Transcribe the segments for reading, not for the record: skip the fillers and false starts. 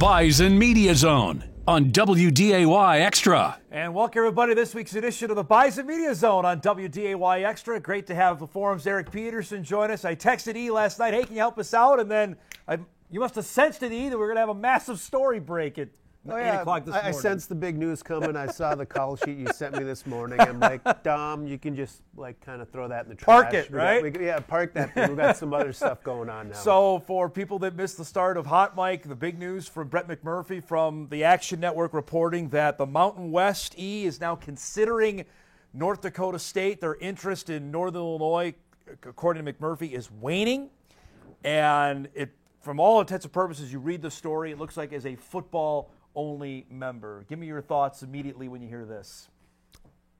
Bison Media Zone on WDAY Extra. And welcome, everybody, to this week's edition of the Bison Media Zone on WDAY Extra. Great to have the Forum's Eric Peterson join us. I texted E last night, hey, can you help us out? And then you must have sensed it, E, that we're going to have a massive story break at 8 o'clock this morning. I sensed the big news coming. I saw the call sheet you sent me this morning. I'm like, Dom, you can just kind of throw that in the trash. Park it, right? Park that thing. We've got some other stuff going on now. So for people that missed the start of Hot Mic, the big news from Brett McMurphy from the Action Network reporting that the Mountain West E is now considering North Dakota State. Their interest in Northern Illinois, according to McMurphy, is waning. And from all intents and purposes, you read the story, it looks like as a football-only member. Give me your thoughts immediately when you hear this.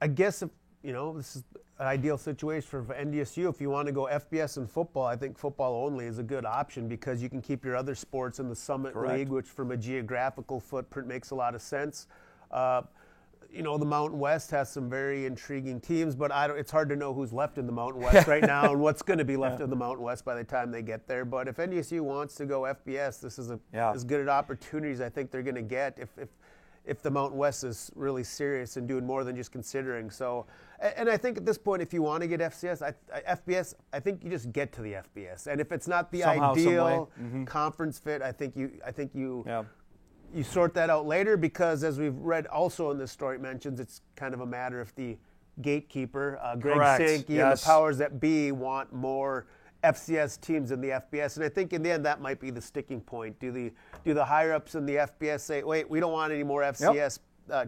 I guess, this is an ideal situation for NDSU. If you want to go FBS and football, I think football only is a good option because you can keep your other sports in the Summit League, which from a geographical footprint makes a lot of sense. The Mountain West has some very intriguing teams, but it's hard to know who's left in the Mountain West right now and what's going to be left in the Mountain West by the time they get there. But if NDSU wants to go FBS, this is as good an opportunity as I think they're going to get if the Mountain West is really serious and doing more than just considering. So, and I think at this point, if you want to get FBS, I think you just get to the FBS. And if it's not the ideal conference fit, I think you sort that out later because, as we've read also in this story, it mentions it's kind of a matter of the gatekeeper, Greg Sankey, and the powers that be want more FCS teams in the FBS. And I think in the end that might be the sticking point. Do the higher-ups in the FBS say, wait, we don't want any more FCS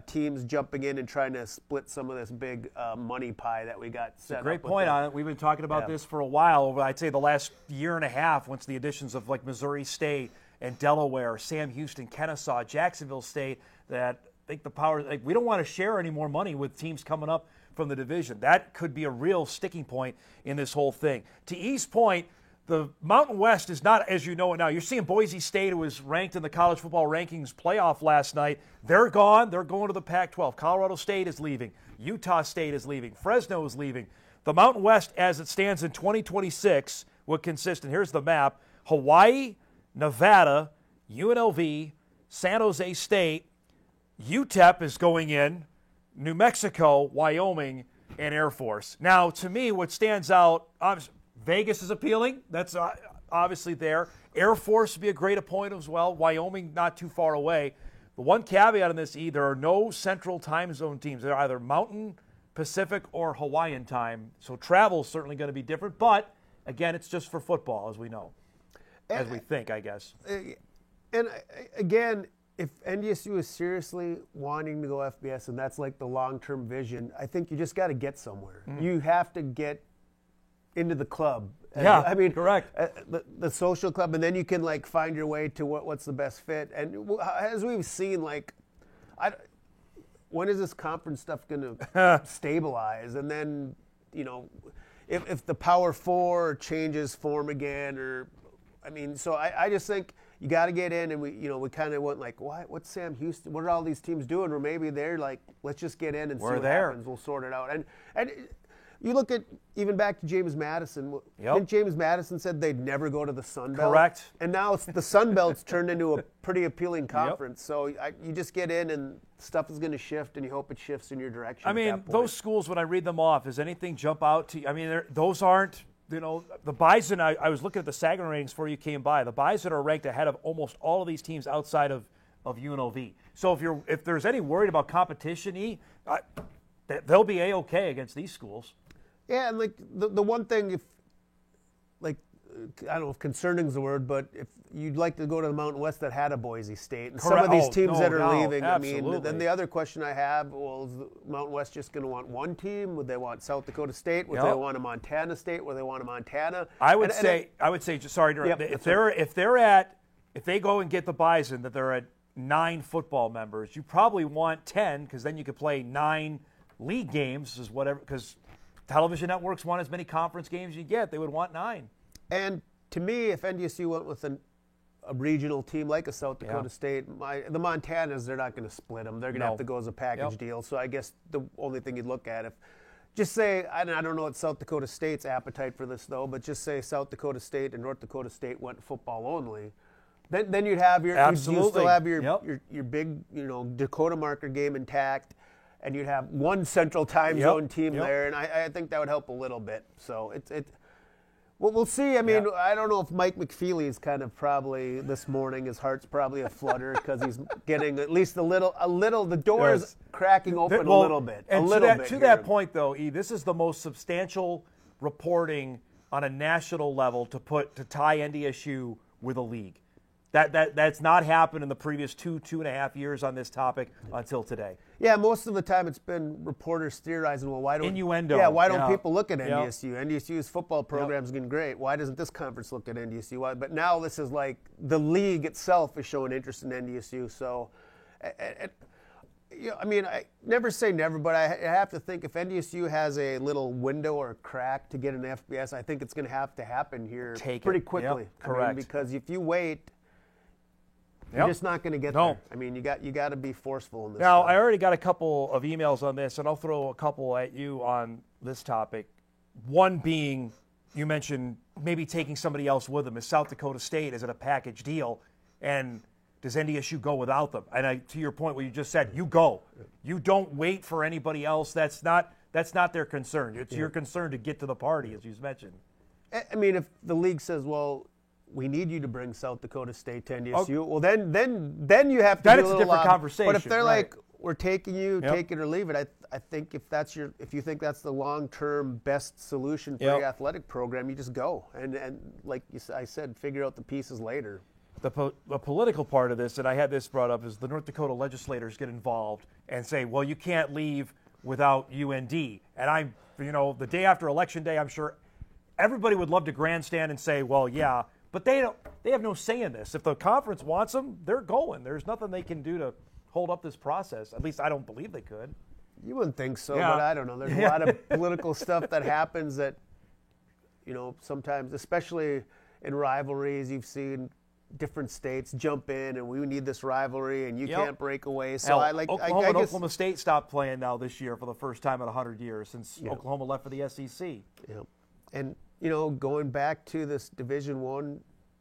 teams jumping in and trying to split some of this big money pie that we got set up? Great point on it. We've been talking about this for a while, over I'd say the last year and a half, once the additions of like Missouri State and Delaware, Sam Houston, Kennesaw, Jacksonville State, that I think the power, we don't want to share any more money with teams coming up from the division. That could be a real sticking point in this whole thing. To East Point, the Mountain West is not as you know it now. You're seeing Boise State, who was ranked in the college football rankings playoff last night. They're gone. They're going to the Pac-12. Colorado State is leaving. Utah State is leaving. Fresno is leaving. The Mountain West, as it stands in 2026, would consist, and here's the map, Hawaii, Nevada, UNLV, San Jose State, UTEP is going in, New Mexico, Wyoming, and Air Force. Now, to me, what stands out, Vegas is appealing. That's obviously there. Air Force would be a great appointment as well. Wyoming, not too far away. The one caveat on this, there are no central time zone teams. They're either Mountain, Pacific, or Hawaiian time. So travel is certainly going to be different. But, again, it's just for football, as we know. As we think, I guess. And again, if NDSU is seriously wanting to go FBS and that's like the long-term vision, I think you just got to get somewhere. You have to get into the club. Correct. The social club, and then you can find your way to what's the best fit. And as we've seen, when is this conference stuff going to stabilize? And then, if the Power Four changes form again, so I just think you got to get in, and we kind of went what's Sam Houston? What are all these teams doing? Or maybe they're let's just get in and see what happens. We'll sort it out. And you look at even back to James Madison. Didn't James Madison said they'd never go to the Sun Belt? Correct. And now the Sun Belt's turned into a pretty appealing conference. So you just get in, and stuff is going to shift, and you hope it shifts in your direction. Those schools, when I read them off, does anything jump out to you? Those aren't. The Bison, I was looking at the Saginaw ratings before you came by. The Bison are ranked ahead of almost all of these teams outside of UNLV. So if there's any worried about competition, they'll be A-okay against these schools. Yeah, and the one thing, I don't know if concerning is the word, but if you'd like to go to the Mountain West that had a Boise State, and some of these teams that are leaving, then the other question I have, is the Mountain West just going to want one team? Would they want South Dakota State? Would they want a Montana State? Would they want a Montana? I would say, sorry to interrupt, if they go and get the Bison, that they're at 9 football members, you probably want 10, because then you could play 9 league games, because television networks want as many conference games as you get. They would want 9. And to me, if NDSU went with a regional team like a South Dakota State, the Montanas, they're not going to split them. They're going to have to go as a package deal. So I guess the only thing you'd look at, just say, I don't know what South Dakota State's appetite for this, though, but just say South Dakota State and North Dakota State went football only. Then you'd have your Absolutely. you'd still have Yep. your big Dakota marker game intact, and you'd have one central time zone team there, and I think that would help a little bit. So well, we'll see. I mean, I don't know if Mike McFeely is kind of probably this morning. His heart's probably a flutter because he's getting at least a little. The door is cracking open a little bit. And a little bit. To that point, though, this is the most substantial reporting on a national level to tie NDSU with a league. That's not happened in the previous 2.5 years on this topic until today. Yeah, most of the time it's been reporters theorizing, well, why don't innuendo? Yeah, why don't people look at NDSU? Yep. NDSU's football program's getting great. Why doesn't this conference look at NDSU? Why? But now this is like the league itself is showing interest in NDSU. So, I mean, I never say never, but I have to think if NDSU has a little window or crack to get an FBS, I think it's going to have to happen here pretty quickly. Yep, correct. Because if you wait. You're just not going to get there. I mean, you got to be forceful in this. Now, I already got a couple of emails on this, and I'll throw a couple at you on this topic. One being, you mentioned maybe taking somebody else with them. Is South Dakota State, is it a package deal? And does NDSU go without them? And to your point, what you just said, you go. You don't wait for anybody else. That's not their concern. It's your concern to get to the party, as you mentioned. I mean, if the league says, well, we need you to bring South Dakota State to NDSU. Well, then you have to. Then do it's a a little different conversation. But if they're right. like, we're taking you, take it or leave it. I think if you think that's the long-term best solution for your athletic program, you just go and like I said, figure out the pieces later. The political part of this, and I had this brought up, is the North Dakota legislators get involved and say, well, you can't leave without UND. And the day after Election Day, I'm sure everybody would love to grandstand and say, well, yeah. But they have no say in this. If the conference wants them, they're going. There's nothing they can do to hold up this process. At least I don't believe they could. You wouldn't think so, but I don't know. There's a lot of political stuff that happens that, sometimes, especially in rivalries, you've seen different states jump in and we need this rivalry and you can't break away. So Oklahoma I guess Oklahoma State stopped playing now this year for the first time in 100 years since Oklahoma left for the SEC. Yeah. And going back to this Division I,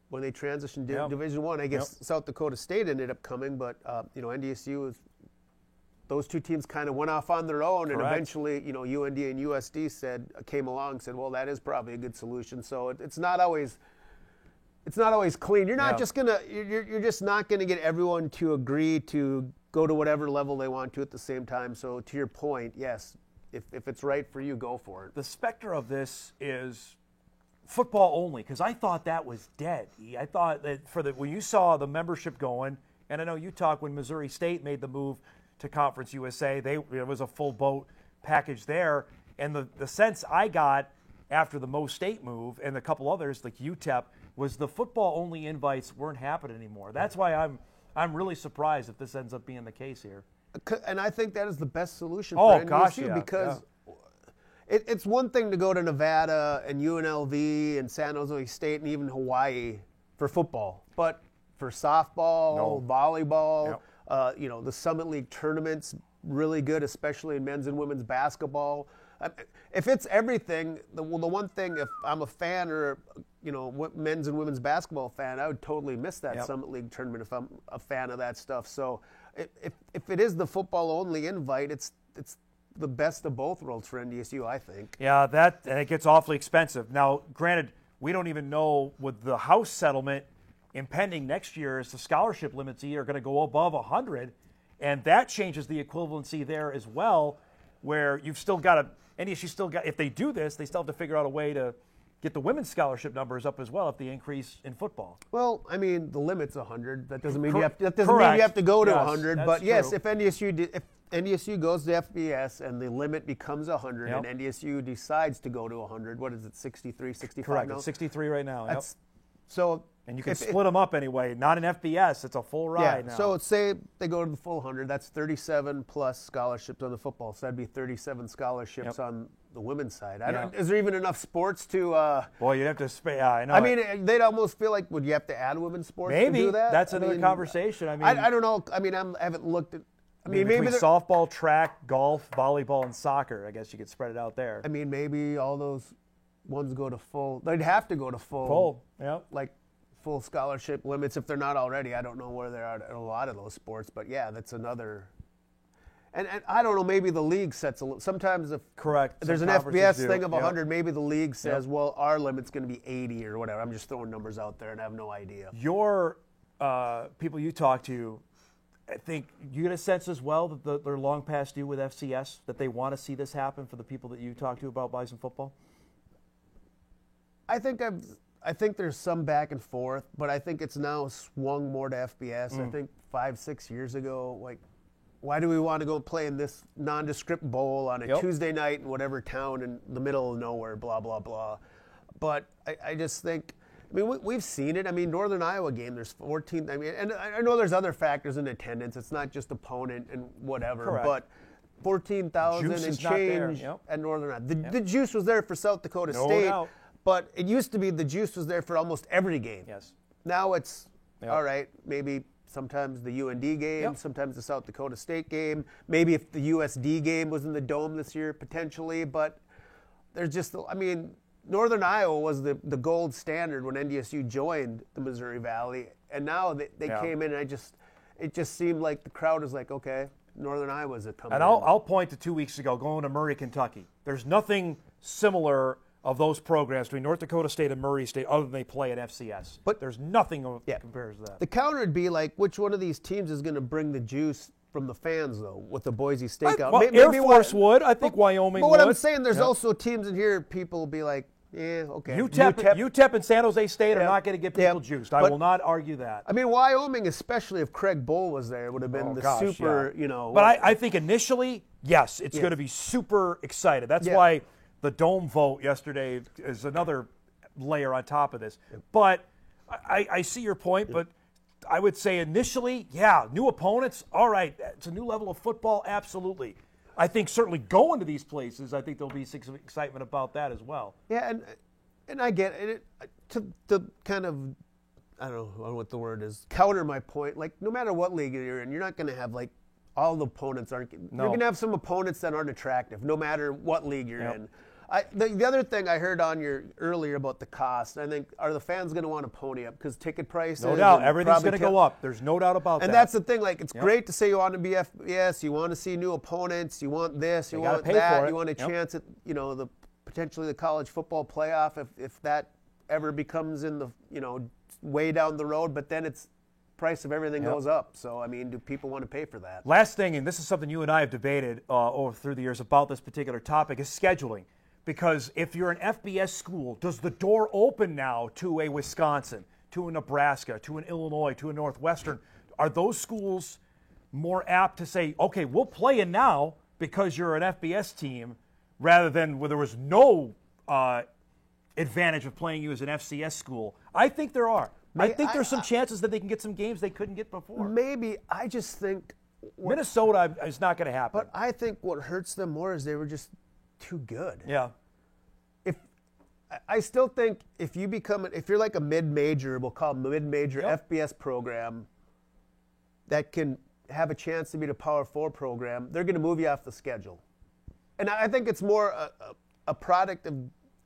when they transitioned to Division I, I guess South Dakota State ended up coming, but NDSU those two teams kind of went off on their own, and eventually, UND and USD came along and said, well, that is probably a good solution. So it's not always clean. You're not just you're just not gonna get everyone to agree to go to whatever level they want to at the same time. So to your point, yes. If it's right for you, go for it. The specter of this is football only, because I thought that was dead. I thought that when you saw the membership going, and I know you talked when Missouri State made the move to Conference USA, it was a full boat package there. And the sense I got after the Mo State move and a couple others like UTEP was the football only invites weren't happening anymore. That's why I'm really surprised if this ends up being the case here. And I think that is the best solution for NDSU because it's one thing to go to Nevada and UNLV and San Jose State and even Hawaii for football, but for softball, volleyball, the Summit League tournaments, really good, especially in men's and women's basketball. If it's everything, the one thing, if I'm a fan or men's and women's basketball fan, I would totally miss that Summit League tournament if I'm a fan of that stuff. So if it is the football only invite, it's the best of both worlds for NDSU, I think. Yeah, and it gets awfully expensive. Now, granted, we don't even know with the House settlement impending next year as the scholarship limits are going to go above 100, and that changes the equivalency there as well, where you've still got if they do this, they still have to figure out a way to get the women's scholarship numbers up as well if they increase in football. Well, I mean, the limit's 100. That doesn't mean you have to go to 100. But yes, if NDSU goes to FBS and the limit becomes 100 and NDSU decides to go to 100, what is it, 63, 65 Correct. now? It's 63 right now. And you can split them up anyway. Not in FBS. It's a full ride now. So say they go to the full 100. That's 37 plus scholarships on the football. So that'd be 37 scholarships on the women's side. Is there even enough sports to? Boy, you'd have to spend. Yeah, I know. I mean, they'd almost feel like, would you have to add women's sports to do that? That's another conversation. I mean, I don't know. I mean, I haven't looked at. I mean, maybe softball, track, golf, volleyball, and soccer. I guess you could spread it out there. I mean, maybe all those ones go to full. They'd have to go to full. Yeah. Like full scholarship limits if they're not already. I don't know where they are in a lot of those sports, but yeah, that's another. And I don't know, maybe the league sets a little. Sometimes if there's an FBS thing of 100, maybe the league says, well, our limit's going to be 80 or whatever. I'm just throwing numbers out there and I have no idea. Your people you talk to, I think you get a sense as well that they're long past due with FCS, that they want to see this happen for the people that you talk to about Bison football? I think there's some back and forth, but I think it's now swung more to FBS. I think 5-6 years ago, like, why do we want to go play in this nondescript bowl on a Tuesday night in whatever town in the middle of nowhere, blah, blah, blah. But I just think, I mean, we've seen it. I mean, Northern Iowa game, there's 14. I mean, and I know there's other factors in attendance. It's not just opponent and whatever. Correct. But 14,000 and change at Northern Iowa. The juice was there for South Dakota State. Doubt. But it used to be the juice was there for almost every game. Yes. Now it's, all right, maybe sometimes the UND game, sometimes the South Dakota State game, maybe if the USD game was in the Dome this year, potentially. But there's just, I mean, Northern Iowa was the gold standard when NDSU joined the Missouri Valley. And now they came in and it just seemed like the crowd was like, okay, Northern Iowa's a coming. And I'll point to 2 weeks ago, going to Murray, Kentucky. There's nothing similar of those programs between North Dakota State and Murray State other than they play at FCS. But there's nothing that compares to that. The counter would be like, which one of these teams is going to bring the juice from the fans, though, with the Boise State out? Well, Air Force would. I think Wyoming would. But what I'm saying, there's also teams in here, people will be like, okay. UTEP and San Jose State are not going to get people juiced. I will not argue that. I mean, Wyoming, especially if Craig Bull was there, would have been super, you know. But I think initially, yes, it's going to be super excited. That's why the Dome vote yesterday is another layer on top of this. But I see your point, but I would say initially, new opponents, all right, it's a new level of football, absolutely. I think certainly going to these places, I think there'll be some excitement about that as well. Yeah, and I get it. To kind of, I don't know what the word is, counter my point, like no matter what league you're in, you're not going to have like all the opponents aren't. You're going to have some opponents that aren't attractive, no matter what league you're in. The other thing I heard on your earlier about the cost, I think, are the fans going to want to pony up because ticket prices? No doubt, everything's going to go up. There's no doubt about that. And that's the thing. Like, it's great to say you want to be FBS, you want to see new opponents, you want this, you want that, you want a chance at potentially the college football playoff if that ever becomes in the way down the road. But then it's price of everything goes up. So I mean, do people want to pay for that? Last thing, and this is something you and I have debated over through the years about this particular topic, is scheduling. Because if you're an FBS school, does the door open now to a Wisconsin, to a Nebraska, to an Illinois, to a Northwestern? Are those schools more apt to say, okay, we'll play you now because you're an FBS team, rather than where there was no advantage of playing you as an FCS school? I think there are. I think there's some chances that they can get some games they couldn't get before. Maybe. I just think Minnesota is not going to happen. But I think what hurts them more is they were just too good. Yeah. I still think if you're like a mid-major, we'll call it mid-major FBS program that can have a chance to be a Power 4 program, they're going to move you off the schedule. And I think it's more a product of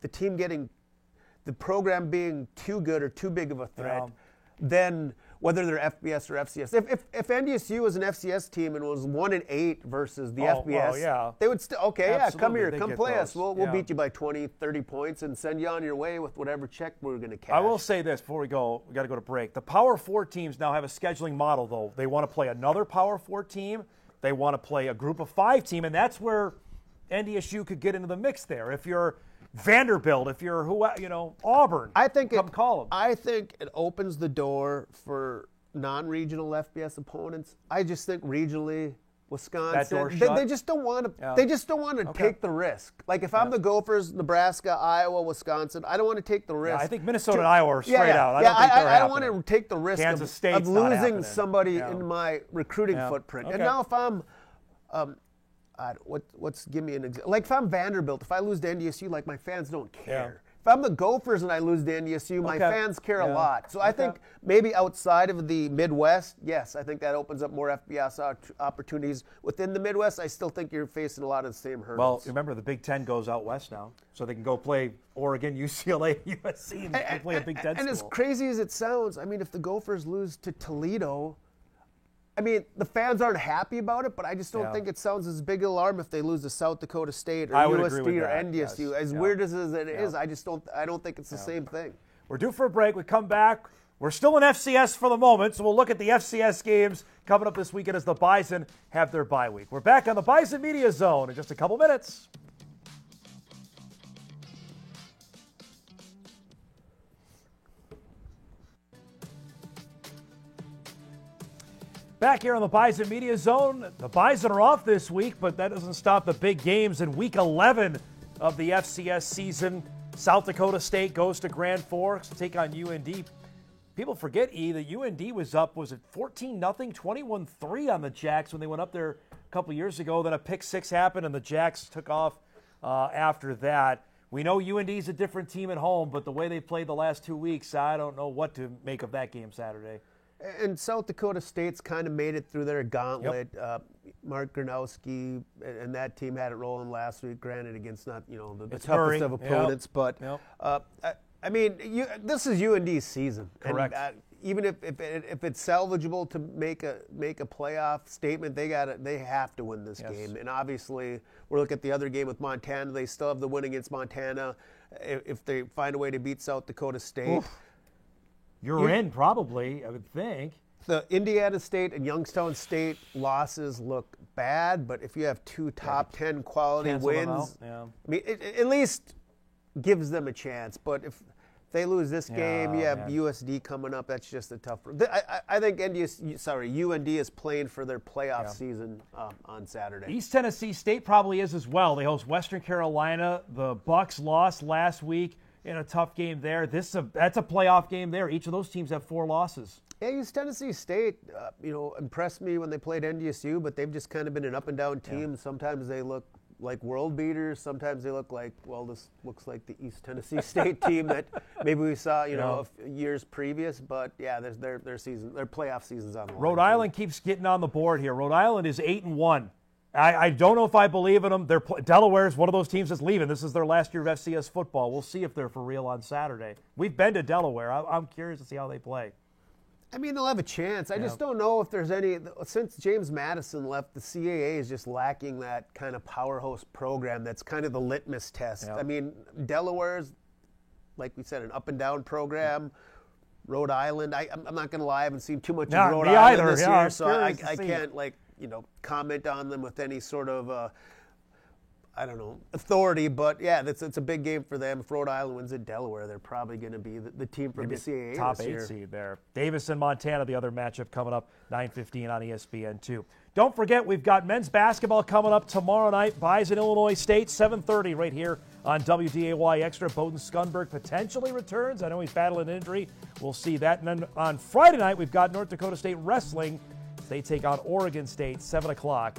the team the program being too good or too big of a threat than whether they're FBS or FCS. If NDSU was an FCS team and was 1-8 versus the FBS, they would still, come here, come play us. We'll beat you by 20, 30 points and send you on your way with whatever check we're going to cash. I will say this before we go. We got to go to break. The Power 4 teams now have a scheduling model, though. They want to play another Power 4 team. They want to play a Group of 5 team, and that's where NDSU could get into the mix there. If you're Vanderbilt, if you're Auburn, call them. I think it opens the door for non-regional FBS opponents. I just think regionally, Wisconsin, that door shut? They just don't want to. They just don't want to take the risk. Like if I'm the Gophers, Nebraska, Iowa, Wisconsin, I don't want to take the risk. I think Minnesota and Iowa are straight out. I don't want to take the risk of losing somebody in my recruiting footprint. Okay. And now if I'm give me an example. Like if I'm Vanderbilt, if I lose to NDSU, like my fans don't care. if I'm the Gophers and I lose to NDSU, my fans care a lot. So I think maybe outside of the Midwest, yes, I think that opens up more FBS opportunities. Within the Midwest, I still think you're facing a lot of the same hurdles. Well, remember, the Big Ten goes out west now, so they can go play Oregon, UCLA, USC, and play a Big Ten school. And as crazy as it sounds, I mean, if the Gophers lose to Toledo, I mean, the fans aren't happy about it, but I just don't think it sounds as big an alarm if they lose to South Dakota State or USD or NDSU. Yes. As weird as it is, I don't think it's the same thing. We're due for a break. We come back. We're still in FCS for the moment, so we'll look at the FCS games coming up this weekend as the Bison have their bye week. We're back on the Bison Media Zone in just a couple minutes. Back here on the Bison Media Zone, the Bison are off this week, but that doesn't stop the big games in Week 11 of the FCS season. South Dakota State goes to Grand Forks to take on UND. People forget, that UND was up, was it 14-0, 21-3 on the Jacks when they went up there a couple years ago. Then a pick six happened, and the Jacks took off after that. We know UND is a different team at home, but the way they played the last 2 weeks, I don't know what to make of that game Saturday. And South Dakota State's kind of made it through their gauntlet. Mark Gronowski and that team had it rolling last week, granted against not the toughest of opponents. But, I mean, this is UND's season. Correct. And, even if it's salvageable to make a playoff statement, they have to win this game. And obviously, we're looking at the other game with Montana. They still have the win against Montana. If they find a way to beat South Dakota State. Oof. You're in, probably, I would think. The Indiana State and Youngstown State losses look bad, but if you have two top 10 quality wins, I mean, it at least gives them a chance. But if they lose this game, you have USD coming up. That's just a tough. I think UND is playing for their playoff season on Saturday. East Tennessee State probably is as well. They host Western Carolina. The Bucks lost last week in a tough game there. That's a playoff game there. Each of those teams have 4 losses. Yeah, East Tennessee State, impressed me when they played NDSU, but they've just kind of been an up-and-down team. Yeah. Sometimes they look like world beaters. Sometimes they look like, well, this looks like the East Tennessee State team that maybe we saw, years previous. But, yeah, their playoff season's on the line. Rhode Island keeps getting on the board here. Rhode Island is 8-1. I don't know if I believe in them. Delaware is one of those teams that's leaving. This is their last year of FCS football. We'll see if they're for real on Saturday. We've been to Delaware. I'm curious to see how they play. I mean, they'll have a chance. I just don't know if there's any – since James Madison left, the CAA is just lacking that kind of powerhouse program that's kind of the litmus test. I mean, Delaware's, like we said, an up-and-down program. Rhode Island, I'm not going to lie, I haven't seen too much of Rhode Island this year, so I can't, comment on them with any sort of authority. But, yeah, it's a big game for them. If Rhode Island wins at Delaware, they're probably going to be the team from the CAA top this year. Top 8 seed there. Davis and Montana, the other matchup coming up, 9:15 on ESPN2. Don't forget, we've got men's basketball coming up tomorrow night. Bison, Illinois State, 7:30 right here on WDAY Extra. Bowden Scunberg potentially returns. I know he's battling an injury. We'll see that. And then on Friday night, we've got North Dakota State wrestling. They take on Oregon State, 7 o'clock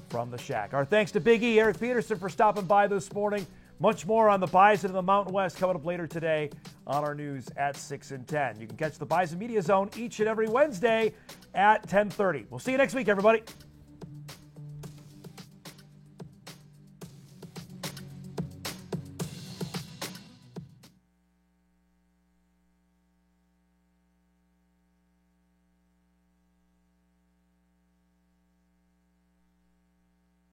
from the Shack. Our thanks to Big E, Eric Peterson, for stopping by this morning. Much more on the Bison in the Mountain West coming up later today on our news at 6 and 10. You can catch the Bison Media Zone each and every Wednesday at 10:30. We'll see you next week, everybody.